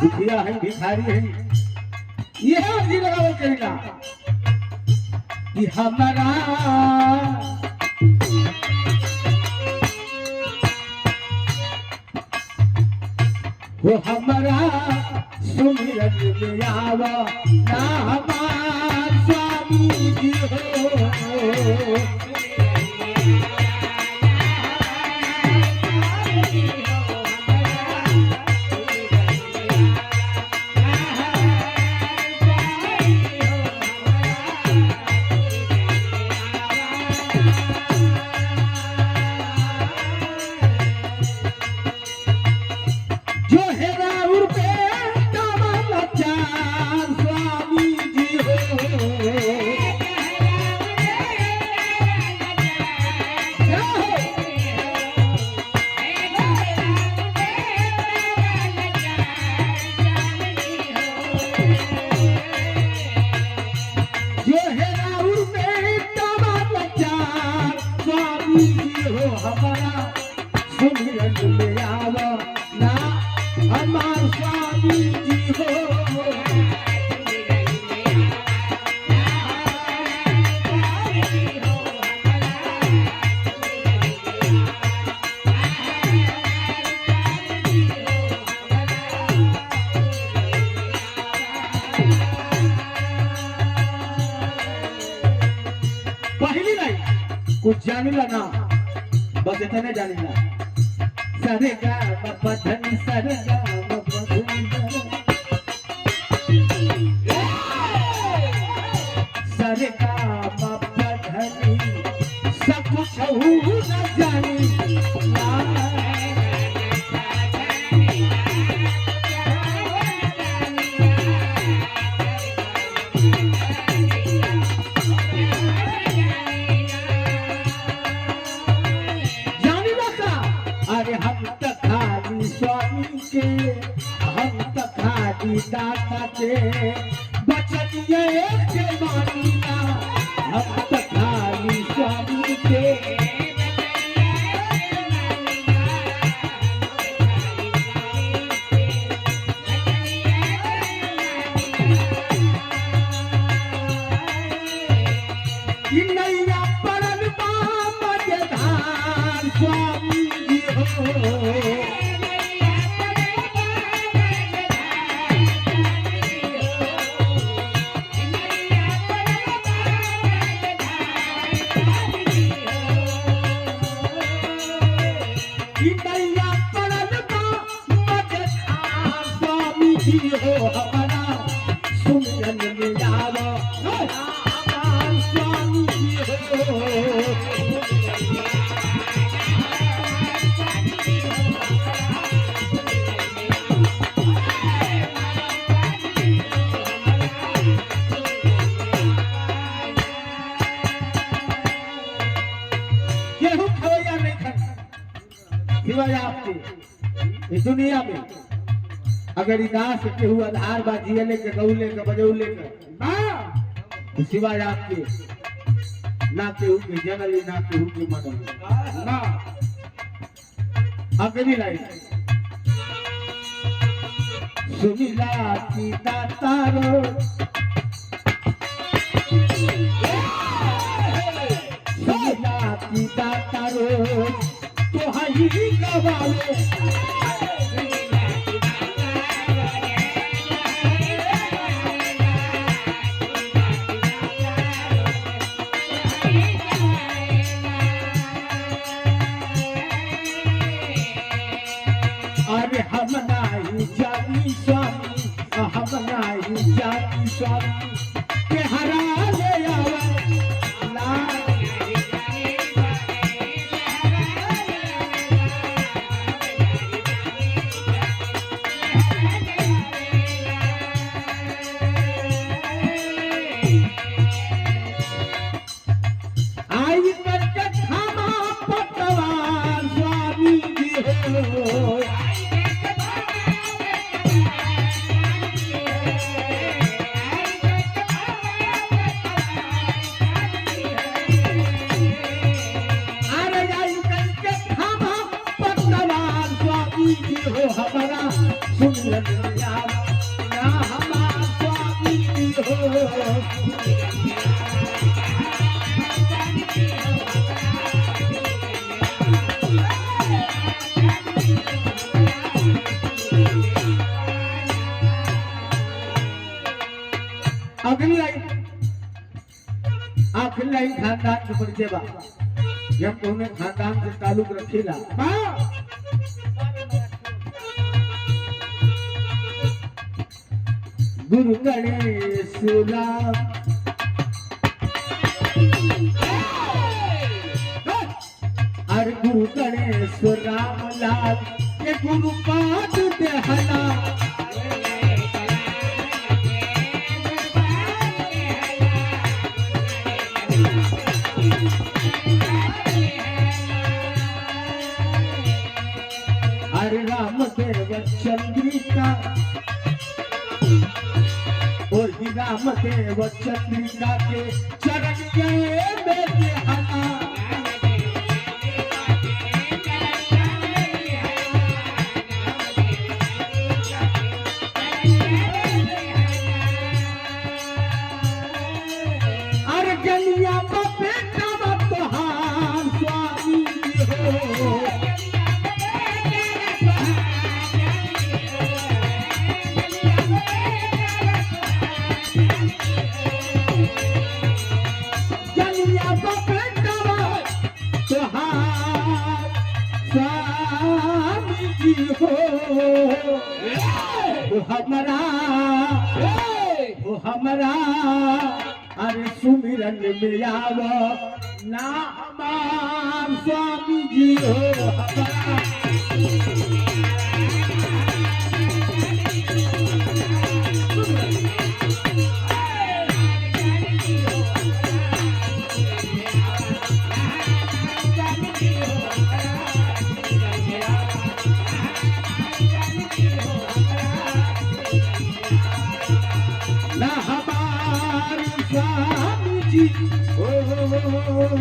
दुखिया है भिखारी है ये अर्जी लगावल करेला कि हमारा वो हमारा सुमिरन में आवा ना हमार स्वामी जी हो हमारा सुमिरन में आवा ना हमार स्वामी जी हो पहली नहीं कुछ जानिला ना बस इतने जानिला सरे गा मपधनी सरे गा मपधनी सरे गा मपधनी सब कुछ हूँ न जानी अरे हम तो खाली स्वामी के हम तो खाली दाता के बचनिए के मानीला हम तो खाली स्वामी के नैया परल बाबा के धार स्वामी हो हमारा सुमिरन में आवा हमार स्वामी जी हो गेहूं खाओ या नहीं खाओ सिवाय आपके इस दुनिया में अगर इदास केहू आधार बा जियले के गौले के बजौले के ना सिवाय आपके ना केहू के जनली ना केहू के मनली ना अगली लाइन सुमिला की दातारो सुमिला की दातारो तो हई गवावे अरे हम नहीं जानी स्वामी हम नहीं जानी स्वामी के हरा ले आवे ला आई करके खामा पतवार स्वामी जी हो ना हमारा स्वामी जी हो अगली लाइन आखिरी लाइन खानदान के परिचय बा जब तुमने खानदान से ताल्लुक रखीला गुरु गणेश राम अरे गुरु गणेश राम लाल ये गुरु पाद देहला हरे राम देव चंद्रिका और राम देव चंद्रिका के चरण में हना अरे गलिया बेटा तोहार स्वामी हो हमारा अरे सुमिरन में आव ना हमार स्वामी जी हो हमारा ना हमार स्वामी जी ओ